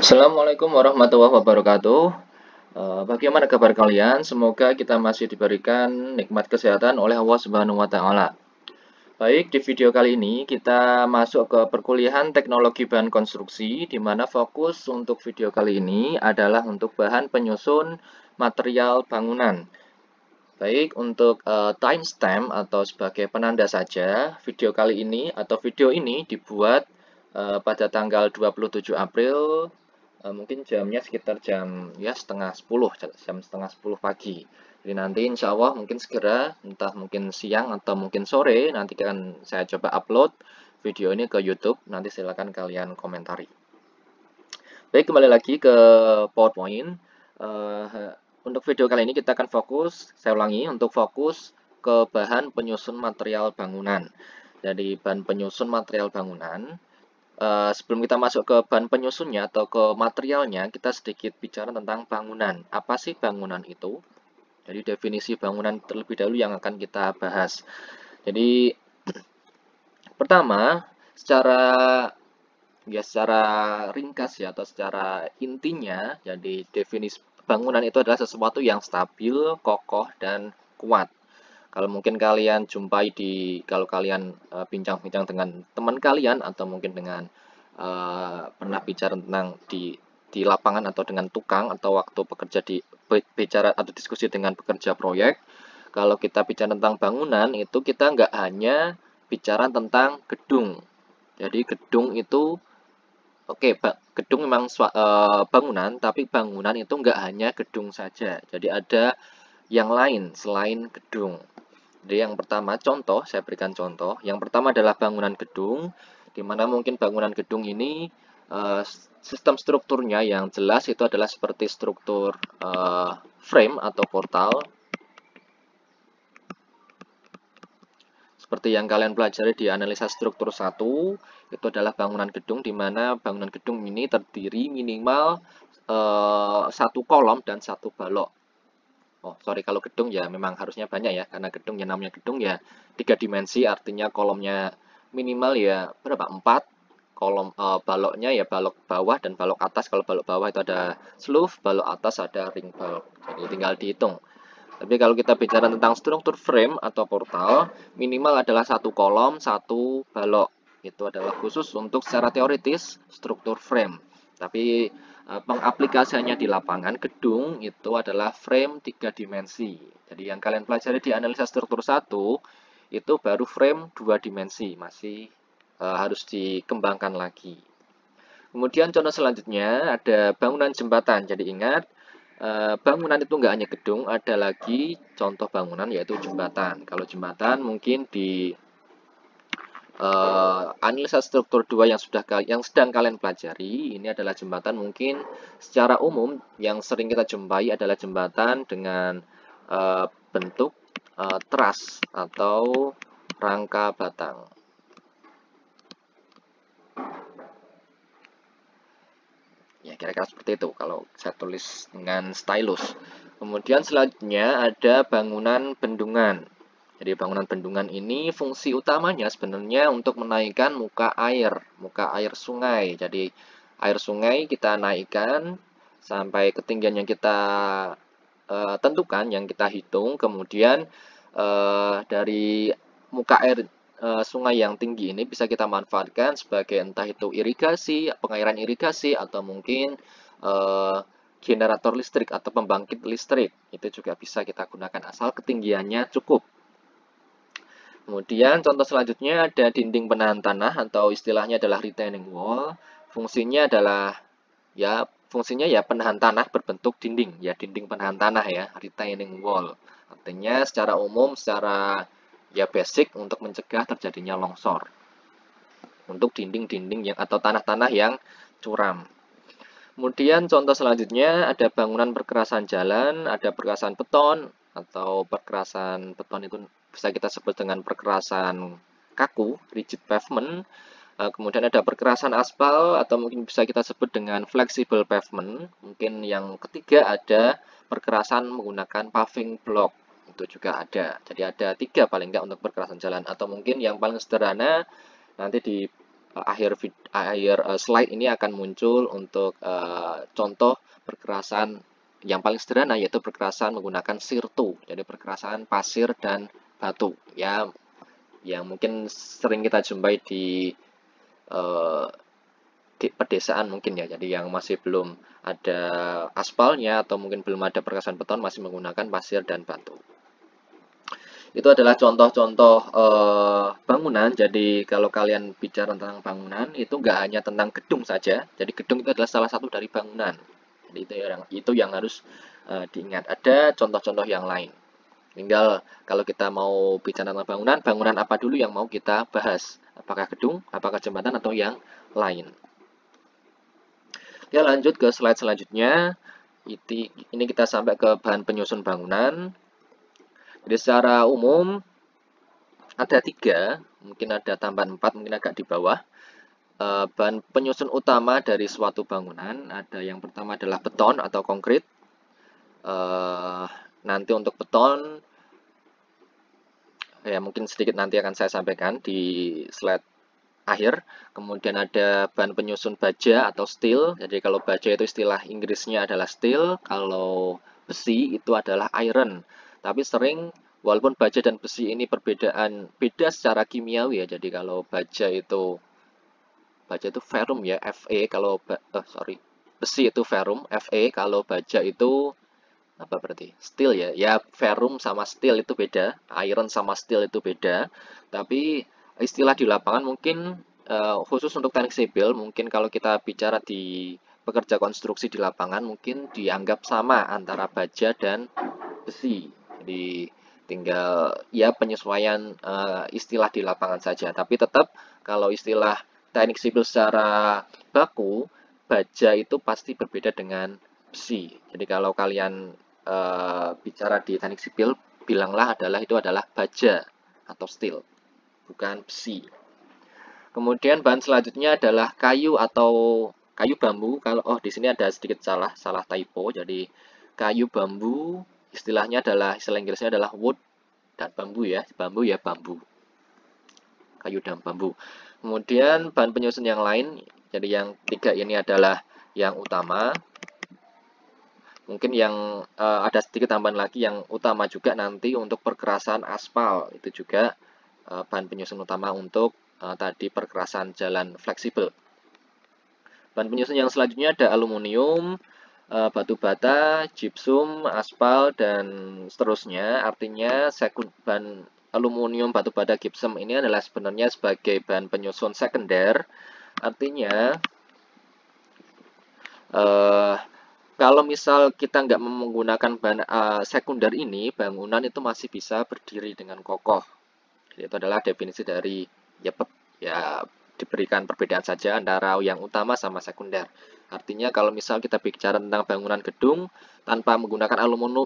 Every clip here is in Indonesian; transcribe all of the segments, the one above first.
Assalamualaikum warahmatullahi wabarakatuh. Bagaimana kabar kalian? Semoga kita masih diberikan nikmat kesehatan oleh Allah Subhanahu wa taala. Baik, di video kali ini kita masuk ke perkuliahan teknologi bahan konstruksi di mana fokus untuk video kali ini adalah untuk bahan penyusun material bangunan. Baik, untuk timestamp atau sebagai penanda saja, video kali ini atau video ini dibuat pada tanggal 27 April. Mungkin jamnya sekitar jam ya setengah 10, jam setengah 10 pagi. Jadi nanti insya Allah mungkin segera, entah mungkin siang atau mungkin sore, nanti akan saya coba upload video ini ke YouTube. Nanti silakan kalian komentari. Baik, kembali lagi ke PowerPoint. Untuk video kali ini kita akan fokus, saya ulangi, untuk fokus ke bahan penyusun material bangunan. Jadi bahan penyusun material bangunan. Sebelum kita masuk ke bahan penyusunnya atau ke materialnya, kita sedikit bicara tentang bangunan. Apa sih bangunan itu? Jadi definisi bangunan terlebih dahulu yang akan kita bahas. Jadi pertama, secara ringkas ya atau secara intinya, jadi definisi bangunan itu adalah sesuatu yang stabil, kokoh, dan kuat. Kalau mungkin kalian jumpai kalau kalian bincang-bincang dengan teman kalian atau mungkin dengan pernah bicara tentang di lapangan atau dengan tukang atau waktu bekerja bicara atau diskusi dengan pekerja proyek, kalau kita bicara tentang bangunan itu kita nggak hanya bicara tentang gedung. Jadi gedung itu oke, gedung memang bangunan, tapi bangunan itu nggak hanya gedung saja. Jadi ada yang lain selain gedung. Jadi yang pertama, saya berikan contoh. Yang pertama adalah bangunan gedung, di mana mungkin bangunan gedung ini sistem strukturnya yang jelas itu adalah seperti struktur frame atau portal. Seperti yang kalian pelajari di analisa struktur 1, itu adalah bangunan gedung, di mana bangunan gedung ini terdiri minimal satu kolom dan satu balok. Oh, sorry, kalau gedung ya memang harusnya banyak ya, karena gedung ya namanya gedung ya 3 dimensi, artinya kolomnya minimal ya berapa? 4, kolom baloknya ya balok bawah dan balok atas. Kalau balok bawah itu ada sleeve, balok atas ada ring balok. Jadi tinggal dihitung. Tapi kalau kita bicara tentang struktur frame atau portal, minimal adalah satu kolom, satu balok. Itu adalah khusus untuk secara teoritis struktur frame. Tapi pengaplikasiannya di lapangan gedung itu adalah frame 3 dimensi. Jadi yang kalian pelajari di analisa struktur 1 itu baru frame 2 dimensi, masih harus dikembangkan lagi. Kemudian contoh selanjutnya ada bangunan jembatan. Jadi ingat, bangunan itu nggak hanya gedung, ada lagi contoh bangunan yaitu jembatan. Kalau jembatan mungkin di analisa struktur 2 yang sedang kalian pelajari, ini adalah jembatan mungkin secara umum yang sering kita jumpai adalah jembatan dengan bentuk truss atau rangka batang. Ya, kira-kira seperti itu kalau saya tulis dengan stylus. Kemudian selanjutnya ada bangunan bendungan. Jadi bangunan bendungan ini fungsi utamanya sebenarnya untuk menaikkan muka air sungai. Jadi air sungai kita naikkan sampai ketinggian yang kita tentukan, yang kita hitung. Kemudian dari muka air sungai yang tinggi ini bisa kita manfaatkan sebagai entah itu irigasi, pengairan irigasi, atau mungkin generator listrik atau pembangkit listrik. Itu juga bisa kita gunakan asal ketinggiannya cukup. Kemudian contoh selanjutnya ada dinding penahan tanah atau istilahnya adalah retaining wall. Fungsinya ya penahan tanah berbentuk dinding, ya dinding penahan tanah ya, retaining wall. Artinya secara umum, secara ya basic untuk mencegah terjadinya longsor. Untuk dinding-dinding yang atau tanah-tanah yang curam. Kemudian contoh selanjutnya ada bangunan perkerasan jalan, ada perkerasan beton atau perkerasan beton itu bisa kita sebut dengan perkerasan kaku, rigid pavement. Kemudian ada perkerasan aspal atau mungkin bisa kita sebut dengan flexible pavement. Mungkin yang ketiga ada perkerasan menggunakan paving block. Itu juga ada. Jadi ada 3 paling enggak untuk perkerasan jalan. Atau mungkin yang paling sederhana nanti di akhir slide ini akan muncul untuk contoh perkerasan yang paling sederhana, yaitu perkerasan menggunakan sirtu, jadi perkerasan pasir dan batu ya, yang mungkin sering kita jumpai eh, di pedesaan mungkin ya. Jadi yang masih belum ada aspalnya atau mungkin belum ada perkerasan beton, masih menggunakan pasir dan batu. Itu adalah contoh-contoh bangunan. Jadi kalau kalian bicara tentang bangunan, itu nggak hanya tentang gedung saja. Jadi gedung itu adalah salah satu dari bangunan. Jadi itu yang harus diingat. Ada contoh-contoh yang lain. Tinggal kalau kita mau bicara tentang bangunan, bangunan apa dulu yang mau kita bahas? Apakah gedung, apakah jembatan, atau yang lain? Ya, lanjut ke slide selanjutnya. Ini kita sampai ke bahan penyusun bangunan. Jadi secara umum ada 3, mungkin ada tambahan 4, mungkin agak di bawah. Bahan penyusun utama dari suatu bangunan, ada yang pertama adalah beton atau konkrit. Nanti untuk beton, ya mungkin sedikit nanti akan saya sampaikan di slide akhir. Kemudian ada bahan penyusun baja atau steel. Jadi kalau baja itu istilah Inggrisnya adalah steel, kalau besi itu adalah iron. Tapi sering, walaupun baja dan besi ini beda secara kimiawi ya. Jadi kalau baja itu ferrum ya, Fe. Kalau besi itu ferrum, Fe. Kalau baja itu apa berarti? Steel ya. Ya, ferrum sama steel itu beda, iron sama steel itu beda. Tapi istilah di lapangan mungkin khusus untuk teknik sipil, mungkin kalau kita bicara di pekerja konstruksi di lapangan mungkin dianggap sama antara baja dan besi. Jadi tinggal ya penyesuaian istilah di lapangan saja. Tapi tetap kalau istilah teknik sipil secara baku, baja itu pasti berbeda dengan besi. Jadi kalau kalian bicara di teknik sipil, bilanglah itu adalah baja atau steel, bukan besi. Kemudian bahan selanjutnya adalah kayu atau kayu bambu. Kalau di sini ada sedikit salah typo. Jadi kayu bambu istilah Inggrisnya adalah wood dan bambu ya. Bambu ya bambu. Kayu dan bambu. Kemudian bahan penyusun yang lain. Jadi yang 3 ini adalah yang utama. Mungkin yang ada sedikit tambahan lagi yang utama juga nanti untuk perkerasan aspal. Itu juga bahan penyusun utama untuk tadi perkerasan jalan fleksibel. Bahan penyusun yang selanjutnya ada aluminium, batu bata, gypsum, aspal, dan seterusnya. Artinya bahan aluminium, batu bata, gypsum ini adalah sebenarnya sebagai bahan penyusun sekunder. Artinya kalau misal kita nggak menggunakan bahan sekunder ini, bangunan itu masih bisa berdiri dengan kokoh. Jadi itu adalah definisi dari ya diberikan perbedaan saja antara yang utama sama sekunder. Artinya kalau misal kita bicara tentang bangunan gedung, tanpa menggunakan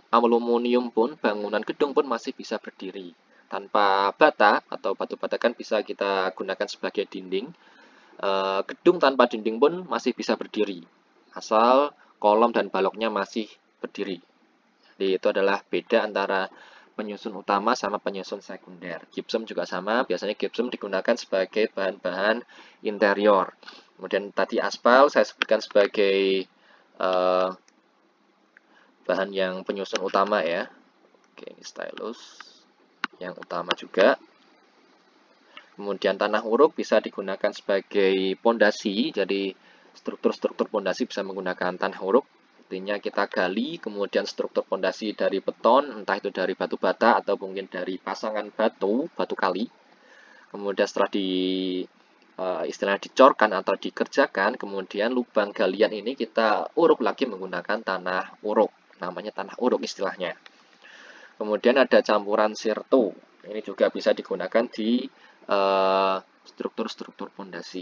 aluminium pun, bangunan gedung pun masih bisa berdiri. Tanpa bata atau batu bata kan bisa kita gunakan sebagai dinding. Gedung tanpa dinding pun masih bisa berdiri, asal kolom dan baloknya masih berdiri. Jadi itu adalah beda antara penyusun utama sama penyusun sekunder. Gypsum juga sama, biasanya gypsum digunakan sebagai bahan-bahan interior. Kemudian tadi aspal saya sebutkan sebagai bahan yang penyusun utama ya. Oke, ini stylus yang utama juga. Kemudian tanah uruk bisa digunakan sebagai pondasi, jadi struktur-struktur pondasi bisa menggunakan tanah uruk. Artinya kita gali, kemudian struktur pondasi dari beton, entah itu dari batu bata atau mungkin dari pasangan batu kali. Kemudian setelah istilahnya dicorkan atau dikerjakan, kemudian lubang galian ini kita uruk lagi menggunakan tanah uruk. Namanya tanah uruk istilahnya. Kemudian ada campuran sirtu. Ini juga bisa digunakan di struktur-struktur pondasi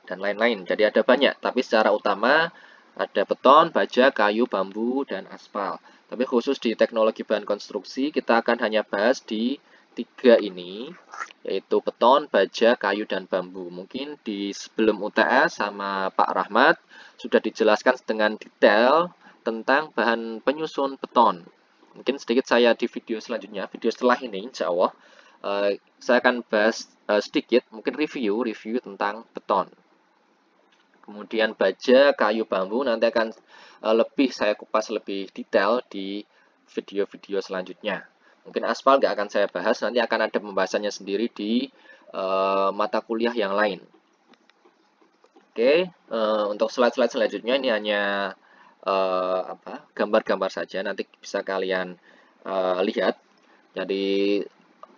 dan lain-lain. Jadi ada banyak, tapi secara utama ada beton, baja, kayu, bambu, dan aspal. Tapi khusus di teknologi bahan konstruksi, kita akan hanya bahas di 3 ini, yaitu beton, baja, kayu, dan bambu. Mungkin di sebelum UTS sama Pak Rahmat sudah dijelaskan dengan detail tentang bahan penyusun beton. Mungkin sedikit saya di video selanjutnya, video setelah ini, insya Allah, saya akan bahas sedikit mungkin review tentang beton. Kemudian baja, kayu, bambu nanti akan lebih saya kupas lebih detail di video-video selanjutnya. Mungkin aspal nggak akan saya bahas, nanti akan ada pembahasannya sendiri di mata kuliah yang lain. Oke, untuk slide-slide selanjutnya ini hanya gambar-gambar saja, nanti bisa kalian lihat. Jadi,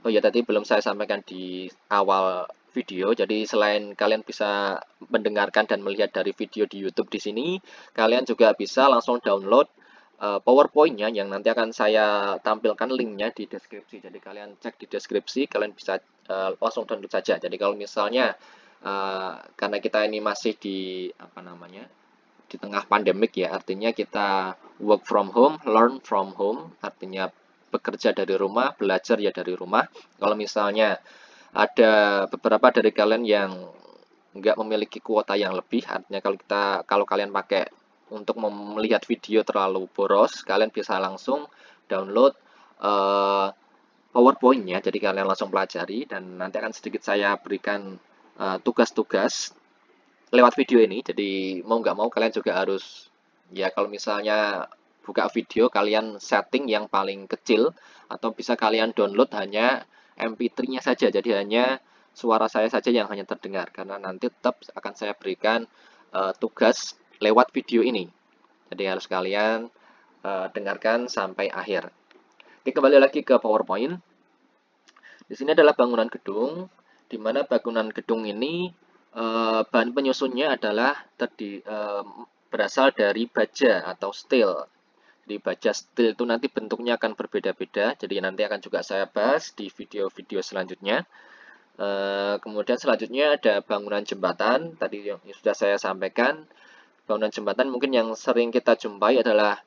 oh ya tadi belum saya sampaikan di awal video. Jadi selain kalian bisa mendengarkan dan melihat dari video di YouTube di sini, kalian juga bisa langsung download PowerPoint-nya yang nanti akan saya tampilkan linknya di deskripsi. Jadi kalian cek di deskripsi, kalian bisa langsung download saja. Jadi kalau misalnya karena kita ini masih di di tengah pandemik ya, artinya kita work from home, learn from home, artinya bekerja dari rumah, belajar ya dari rumah. Kalau misalnya ada beberapa dari kalian yang nggak memiliki kuota yang lebih, artinya kalau kalian pakai untuk melihat video terlalu boros, kalian bisa langsung download PowerPoint-nya, jadi kalian langsung pelajari dan nanti akan sedikit saya berikan tugas-tugas lewat video ini. Jadi mau nggak mau kalian juga harus ya kalau misalnya buka video kalian setting yang paling kecil atau bisa kalian download hanya MP3-nya saja, jadi hanya suara saya saja yang hanya terdengar karena nanti tetap akan saya berikan tugas lewat video ini. Jadi harus kalian dengarkan sampai akhir. Oke, kembali lagi ke PowerPoint. Di sini adalah bangunan gedung, di mana bangunan gedung ini bahan penyusunnya adalah berasal dari baja atau steel. Di baja steel itu nanti bentuknya akan berbeda-beda, jadi nanti akan juga saya bahas di video-video selanjutnya. Kemudian selanjutnya ada bangunan jembatan, tadi yang sudah saya sampaikan. Bangunan jembatan mungkin yang sering kita jumpai adalah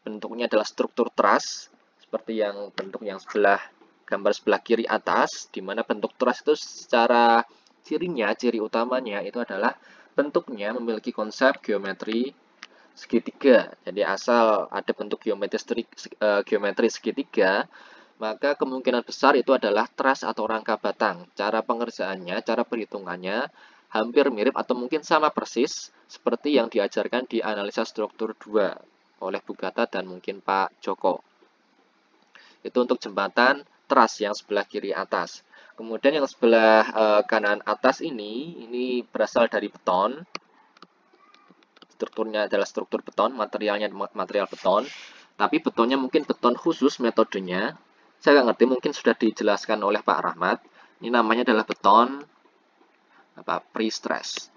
bentuknya adalah struktur truss, seperti yang bentuk yang gambar sebelah kiri atas, di mana bentuk truss itu secara ciri utamanya itu adalah bentuknya memiliki konsep geometri segitiga. Jadi asal ada bentuk geometri segitiga, maka kemungkinan besar itu adalah truss atau rangka batang. Cara pengerjaannya, cara perhitungannya hampir mirip atau mungkin sama persis seperti yang diajarkan di analisa struktur 2 oleh Bu Gata dan mungkin Pak Joko. Itu untuk jembatan truss yang sebelah kiri atas. Kemudian yang sebelah kanan atas ini berasal dari beton. Strukturnya adalah struktur beton, materialnya material beton, tapi betonnya mungkin beton khusus metodenya. Saya nggak ngerti, mungkin sudah dijelaskan oleh Pak Rahmat. Ini namanya adalah beton pre-stress.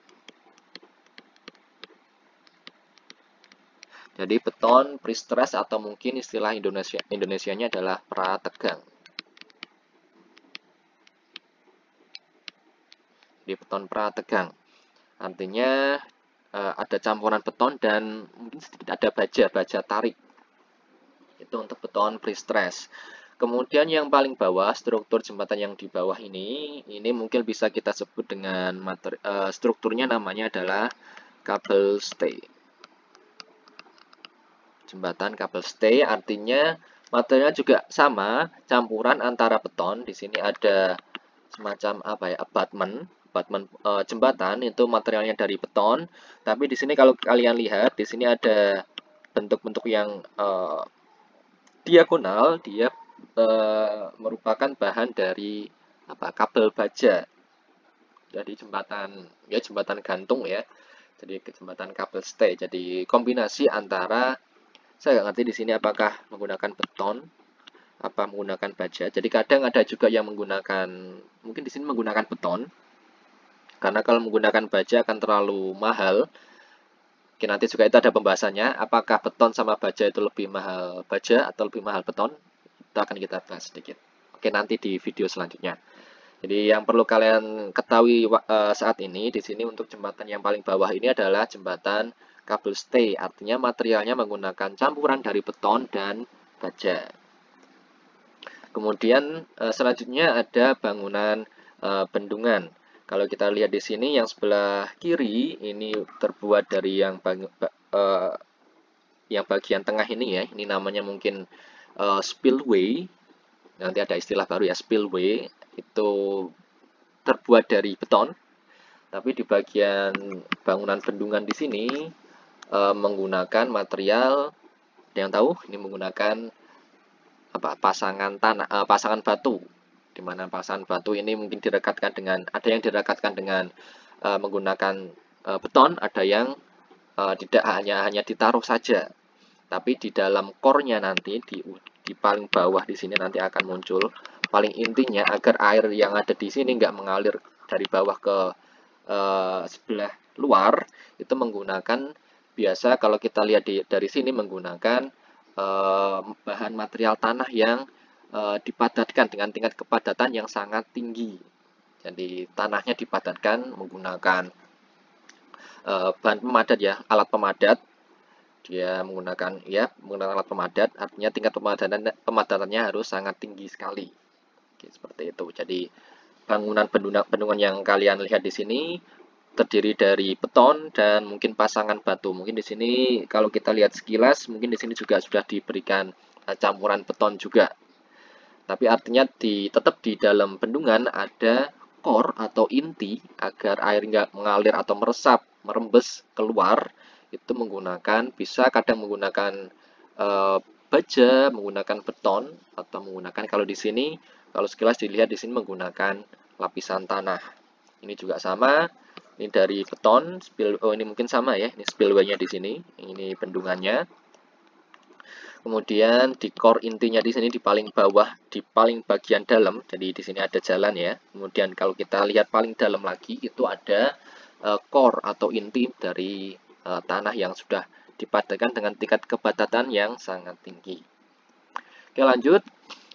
Jadi beton pre-stress atau mungkin istilah Indonesianya adalah prategang. Jadi beton prategang. Artinya ada campuran beton dan mungkin sedikit ada baja tarik. Itu untuk beton pre-stress. Kemudian yang paling bawah, struktur jembatan yang di bawah ini mungkin bisa kita sebut dengan strukturnya namanya adalah kabel stay. Jembatan kabel stay artinya materialnya juga sama, campuran antara beton. Di sini ada semacam abutment jembatan itu materialnya dari beton, tapi di sini kalau kalian lihat di sini ada bentuk-bentuk yang diagonal, dia merupakan bahan dari kabel baja. Jadi jembatan gantung ya. Jadi jembatan kabel stay. Jadi kombinasi antara saya nggak ngerti di sini apakah menggunakan beton apa menggunakan baja. Jadi kadang ada juga yang menggunakan mungkin di sini menggunakan beton. Karena kalau menggunakan baja akan terlalu mahal. Oke, nanti juga itu ada pembahasannya. Apakah beton sama baja itu lebih mahal baja atau lebih mahal beton? Itu akan kita bahas sedikit. Oke, nanti di video selanjutnya. Jadi yang perlu kalian ketahui saat ini di sini untuk jembatan yang paling bawah ini adalah jembatan kabel stay. Artinya materialnya menggunakan campuran dari beton dan baja. Kemudian selanjutnya ada bangunan bendungan. Kalau kita lihat di sini yang sebelah kiri ini terbuat dari yang bagian tengah ini ya. Ini namanya mungkin spillway. Nanti ada istilah baru ya, spillway. Itu terbuat dari beton, tapi di bagian bangunan bendungan di sini menggunakan material, ada yang tahu? Ini menggunakan pasangan batu, di mana pasangan batu ini mungkin direkatkan dengan, ada yang direkatkan dengan menggunakan beton, ada yang tidak hanya ditaruh saja, tapi di dalam core-nya nanti di paling bawah di sini nanti akan muncul paling intinya, agar air yang ada di sini nggak mengalir dari bawah ke sebelah luar, itu menggunakan, biasa kalau kita lihat dari sini menggunakan bahan material tanah yang dipadatkan dengan tingkat kepadatan yang sangat tinggi. Jadi tanahnya dipadatkan menggunakan bahan pemadat ya, alat pemadat. Dia menggunakan alat pemadat, artinya tingkat pemadatannya harus sangat tinggi sekali. Oke, seperti itu. Jadi bangunan bendungan yang kalian lihat di sini terdiri dari beton dan mungkin pasangan batu. Mungkin di sini kalau kita lihat sekilas, mungkin di sini juga sudah diberikan campuran beton juga. Tapi artinya tetap di dalam bendungan ada core atau inti, agar air nggak mengalir atau meresap, merembes keluar. Itu bisa kadang menggunakan baja, menggunakan beton, atau menggunakan, kalau di sini, kalau sekilas dilihat di sini menggunakan lapisan tanah. Ini juga sama, ini dari beton, ini mungkin sama ya, ini spillway-nya di sini, ini bendungannya. Kemudian di core intinya di sini di paling bawah, di paling bagian dalam, jadi di sini ada jalan ya. Kemudian kalau kita lihat paling dalam lagi, itu ada core atau inti dari tanah yang sudah dipadatkan dengan tingkat kepadatan yang sangat tinggi. Oke, lanjut.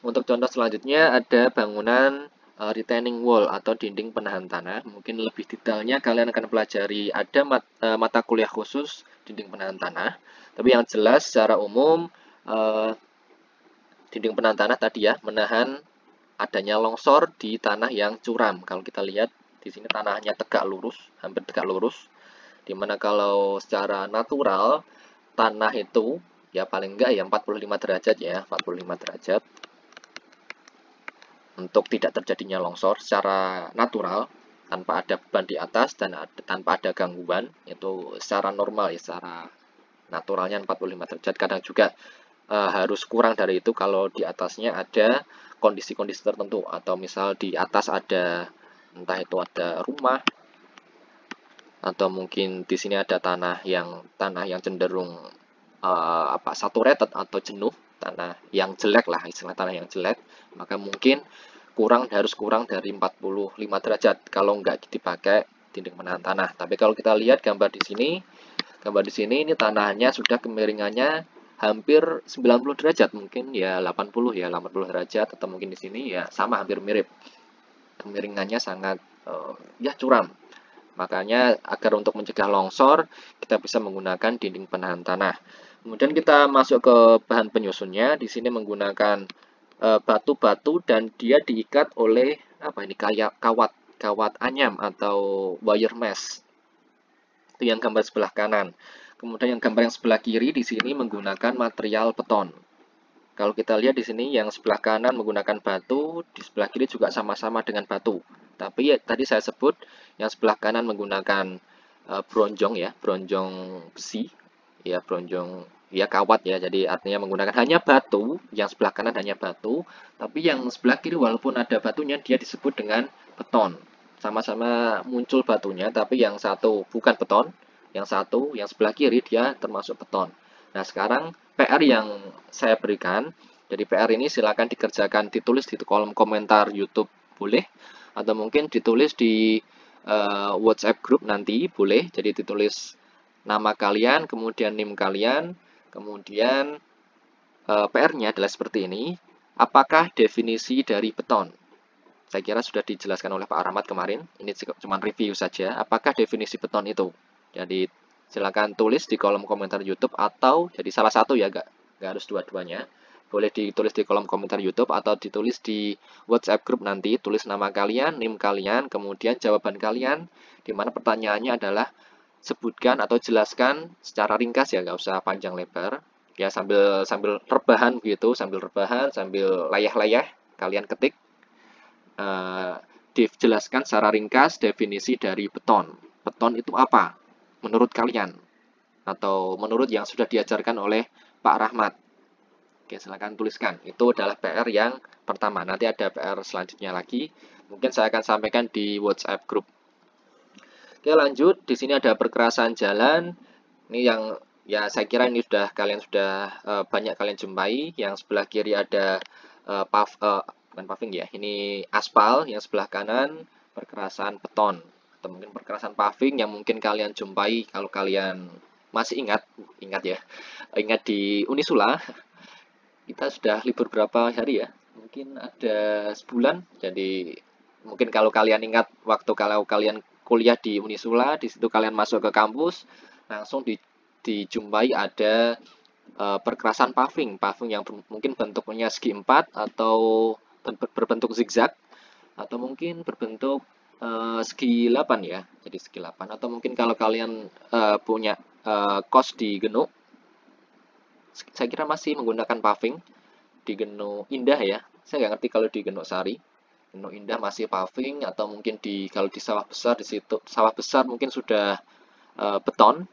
Untuk contoh selanjutnya ada bangunan retaining wall atau dinding penahan tanah. Mungkin lebih detailnya kalian akan pelajari, ada mata kuliah khusus dinding penahan tanah. Tapi yang jelas secara umum dinding penahan tanah tadi ya, menahan adanya longsor di tanah yang curam. Kalau kita lihat di sini tanahnya tegak lurus, hampir tegak lurus. Dimana kalau secara natural tanah itu ya paling enggak ya 45 derajat ya, 45 derajat. Untuk tidak terjadinya longsor secara natural, tanpa ada beban di atas dan tanpa ada gangguan, itu secara normal ya, secara naturalnya 45 derajat. Kadang juga harus kurang dari itu kalau di atasnya ada kondisi-kondisi tertentu, atau misal di atas ada, entah itu ada rumah, atau mungkin di sini ada tanah yang cenderung saturated atau jenuh, tanah yang jelek lah, istilah tanah yang jelek, maka mungkin harus kurang dari 45 derajat kalau nggak dipakai dinding penahan tanah. Tapi kalau kita lihat gambar di sini ini tanahnya sudah kemiringannya hampir 90 derajat, mungkin ya 80 derajat, atau mungkin di sini ya sama, hampir mirip. Kemiringannya sangat curam. Makanya agar untuk mencegah longsor, kita bisa menggunakan dinding penahan tanah. Kemudian kita masuk ke bahan penyusunnya. Di sini menggunakan batu-batu dan dia diikat oleh kayak kawat anyam atau wire mesh. Itu yang gambar sebelah kanan. Kemudian yang gambar yang sebelah kiri di sini menggunakan material beton. Kalau kita lihat di sini yang sebelah kanan menggunakan batu, di sebelah kiri juga sama-sama dengan batu. Tapi ya, tadi saya sebut yang sebelah kanan menggunakan bronjong ya, bronjong besi, ya bronjong ya kawat ya. Jadi artinya menggunakan hanya batu, yang sebelah kanan hanya batu, tapi yang sebelah kiri walaupun ada batunya dia disebut dengan beton. Sama-sama muncul batunya, tapi yang satu bukan beton, yang sebelah kiri dia termasuk beton. Nah, sekarang PR yang saya berikan, jadi PR ini silakan dikerjakan, ditulis di kolom komentar YouTube boleh, atau mungkin ditulis di WhatsApp group nanti boleh. Jadi ditulis nama kalian, kemudian NIM kalian, kemudian PR-nya adalah seperti ini. Apakah definisi dari beton? Saya kira sudah dijelaskan oleh Pak Rahmat kemarin. Ini cuma review saja. Apakah definisi beton itu? Jadi silakan tulis di kolom komentar YouTube, atau jadi salah satu ya, nggak harus dua-duanya. Boleh ditulis di kolom komentar YouTube atau ditulis di WhatsApp group nanti. Tulis nama kalian, NIM kalian, kemudian jawaban kalian, di mana pertanyaannya adalah sebutkan atau jelaskan secara ringkas ya, nggak usah panjang lebar. Ya sambil rebahan gitu, sambil layah-layah kalian ketik dijelaskan secara ringkas definisi dari beton. Beton itu apa menurut kalian? Atau menurut yang sudah diajarkan oleh Pak Rahmat. Oke, silakan tuliskan. Itu adalah PR yang pertama. Nanti ada PR selanjutnya lagi. Mungkin saya akan sampaikan di WhatsApp group. Oke, lanjut. Di sini ada perkerasan jalan. Ini yang ya saya kira ini kalian sudah banyak kalian jumpai. Yang sebelah kiri ada bukan paving ya. Ini aspal, yang sebelah kanan perkerasan beton. Atau mungkin perkerasan paving yang mungkin kalian jumpai kalau kalian masih ingat ya. Ingat di Unisula kita sudah libur berapa hari ya? Mungkin ada sebulan. Jadi mungkin kalau kalian ingat waktu kalau kalian kuliah di Unisula, di situ kalian masuk ke kampus, langsung dijumpai ada perkerasan paving yang mungkin bentuknya segi 4 atau berbentuk zigzag atau mungkin berbentuk segi 8 ya. Jadi segi 8 atau mungkin kalau kalian punya kos di Genuk, saya kira masih menggunakan paving di Genuk Indah ya. Saya nggak ngerti kalau di Genuk Sari. Genuk Indah masih paving atau mungkin kalau di sawah besar di situ sawah besar mungkin sudah beton.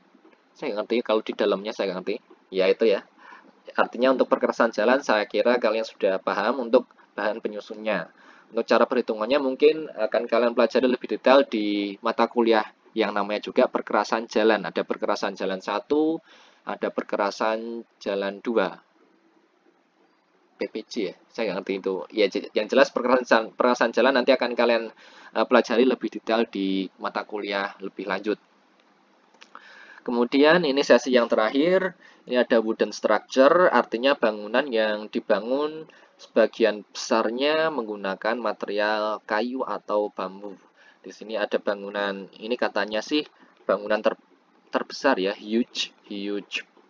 Saya nggak ngerti kalau di dalamnya saya nggak ngerti. Ya itu ya. Artinya untuk perkerasan jalan saya kira kalian sudah paham untuk bahan penyusunnya. Untuk cara perhitungannya mungkin akan kalian pelajari lebih detail di mata kuliah yang namanya juga perkerasan jalan. Ada perkerasan jalan 1, ada perkerasan jalan 2. PPJ ya, saya nggak ngerti itu. Ya, yang jelas perkerasan jalan nanti akan kalian pelajari lebih detail di mata kuliah lebih lanjut. Kemudian ini sesi yang terakhir, ini ada wooden structure, artinya bangunan yang dibangun sebagian besarnya menggunakan material kayu atau bambu. Di sini ada bangunan, ini katanya sih bangunan terbesar ya, huge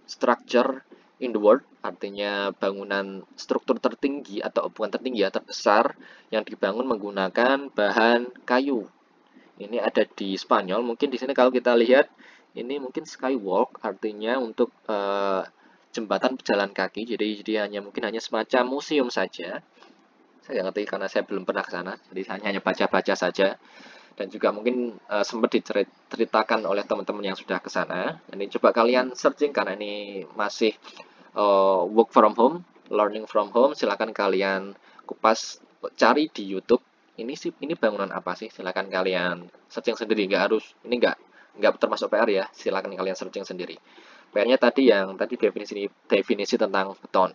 structure in the world, artinya bangunan struktur tertinggi atau bukan tertinggi ya, terbesar yang dibangun menggunakan bahan kayu. Ini ada di Spanyol. Mungkin di sini kalau kita lihat ini mungkin skywalk, artinya untuk jembatan pejalan kaki. Jadi mungkin hanya semacam museum saja. Saya nggak ngerti karena saya belum pernah ke sana. Jadi hanya baca-baca saja. Dan juga mungkin sempat diceritakan oleh teman-teman yang sudah ke sana. Ini coba kalian searching karena ini masih work from home, learning from home. Silakan kalian kupas cari di YouTube. Ini bangunan apa sih? Silakan kalian searching sendiri. Ini nggak termasuk PR ya. Silakan kalian searching sendiri. PR-nya tadi definisi tentang beton.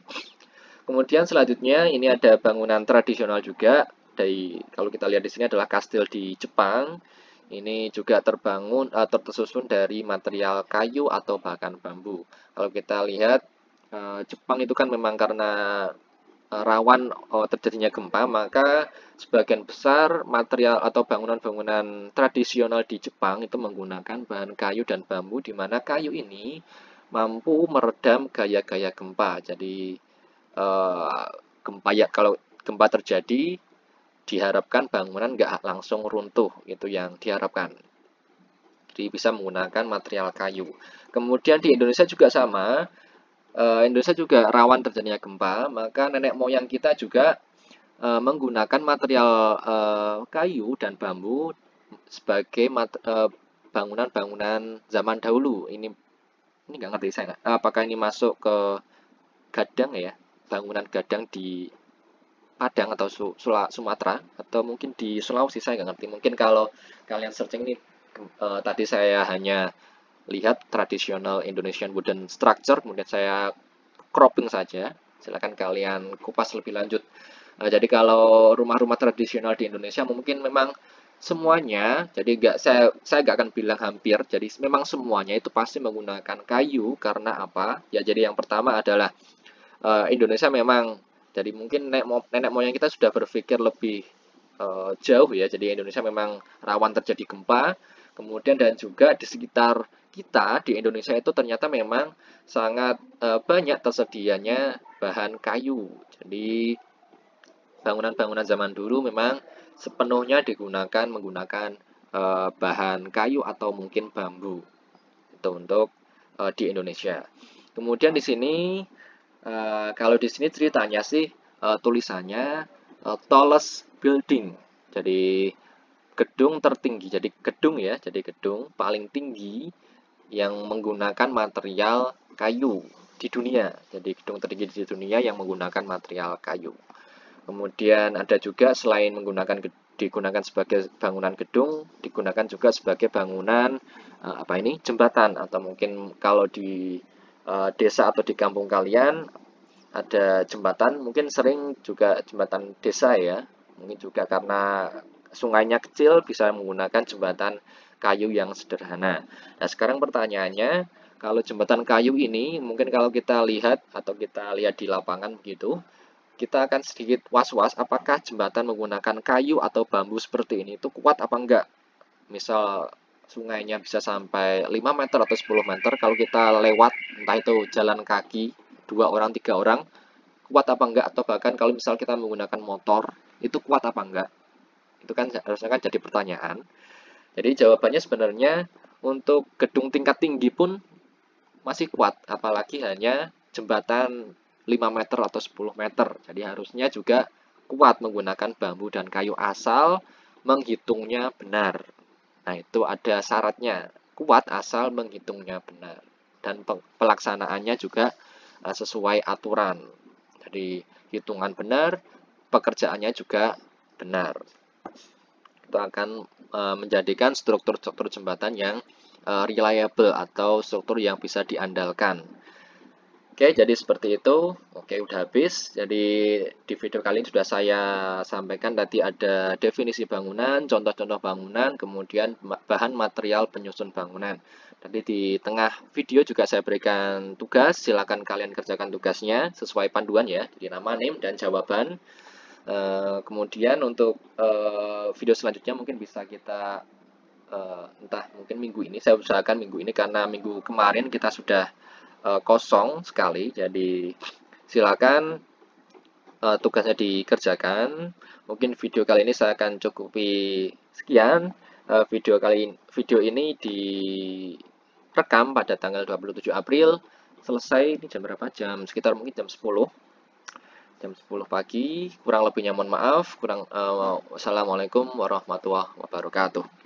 Kemudian selanjutnya ini ada bangunan tradisional juga. Kalau kita lihat di sini adalah kastil di Jepang. Ini juga tersusun dari material kayu atau bahkan bambu. Kalau kita lihat Jepang itu kan memang karena rawan terjadinya gempa, maka sebagian besar material atau bangunan-bangunan tradisional di Jepang itu menggunakan bahan kayu dan bambu, di mana kayu ini mampu meredam gaya-gaya gempa. Jadi kalau gempa terjadi, diharapkan bangunan nggak langsung runtuh, itu yang diharapkan. Jadi bisa menggunakan material kayu. Kemudian di Indonesia juga sama. Indonesia juga rawan terjadinya gempa, maka nenek moyang kita juga menggunakan material kayu dan bambu sebagai bangunan-bangunan zaman dahulu. Ini nggak ngerti saya apakah ini masuk ke gadang ya, bangunan gadang di Padang atau Sumatera atau mungkin di Sulawesi, saya nggak ngerti. Mungkin kalau kalian searching ini tadi saya hanya lihat traditional Indonesian wooden structure, kemudian saya cropping saja. Silakan kalian kupas lebih lanjut. Jadi kalau rumah-rumah tradisional di Indonesia mungkin memang semuanya, jadi saya nggak akan bilang hampir, jadi memang semuanya itu pasti menggunakan kayu. Karena apa? Ya, jadi yang pertama adalah Indonesia memang, jadi mungkin nenek moyang kita sudah berpikir lebih jauh ya. Jadi Indonesia memang rawan terjadi gempa. Kemudian dan juga di sekitar kita di Indonesia itu ternyata memang sangat banyak tersedianya bahan kayu. Jadi bangunan-bangunan zaman dulu memang sepenuhnya menggunakan bahan kayu atau mungkin bambu. Itu untuk di Indonesia. Kemudian di sini kalau di sini ceritanya sih tulisannya tallest building. Jadi gedung tertinggi. Jadi gedung ya, jadi gedung paling tinggi yang menggunakan material kayu di dunia. Jadi gedung tertinggi di dunia yang menggunakan material kayu. Kemudian ada juga selain digunakan sebagai bangunan gedung, digunakan juga sebagai bangunan jembatan, atau mungkin kalau di desa atau di kampung kalian ada jembatan, mungkin sering juga jembatan desa ya. Mungkin juga karena sungainya kecil bisa menggunakan jembatan kayu yang sederhana. Nah, sekarang pertanyaannya, kalau jembatan kayu ini mungkin kalau kita lihat atau kita lihat di lapangan begitu, kita akan sedikit was-was apakah jembatan menggunakan kayu atau bambu seperti ini itu kuat apa enggak. Misal sungainya bisa sampai 5 meter atau 10 meter, kalau kita lewat entah itu jalan kaki 2 orang 3 orang, kuat apa enggak, atau bahkan kalau misal kita menggunakan motor itu kuat apa enggak, itu kan harusnya kan jadi pertanyaan. Jadi jawabannya sebenarnya untuk gedung tingkat tinggi pun masih kuat, apalagi hanya jembatan 5 meter atau 10 meter. Jadi harusnya juga kuat menggunakan bambu dan kayu asal menghitungnya benar. Nah, itu ada syaratnya. Kuat asal menghitungnya benar. Dan pelaksanaannya juga sesuai aturan. Jadi hitungan benar, pekerjaannya juga benar. Itu akan menjadikan struktur-struktur jembatan yang reliable atau struktur yang bisa diandalkan. Oke, jadi seperti itu. Oke, udah habis. Jadi di video kali ini sudah saya sampaikan tadi ada definisi bangunan, contoh-contoh bangunan, kemudian bahan material penyusun bangunan. Tadi di tengah video juga saya berikan tugas, silakan kalian kerjakan tugasnya sesuai panduan ya. Jadi nama, name, dan jawaban. Kemudian untuk video selanjutnya mungkin bisa kita entah mungkin minggu ini, saya usahakan minggu ini karena minggu kemarin kita sudah kosong sekali, jadi silakan tugasnya dikerjakan. Mungkin video kali ini saya akan cukupi sekian. Video ini direkam pada tanggal 27 April. Selesai ini jam berapa? Sekitar mungkin jam 10 pagi. Kurang lebihnya mohon maaf. Wassalamualaikum warahmatullahi wabarakatuh.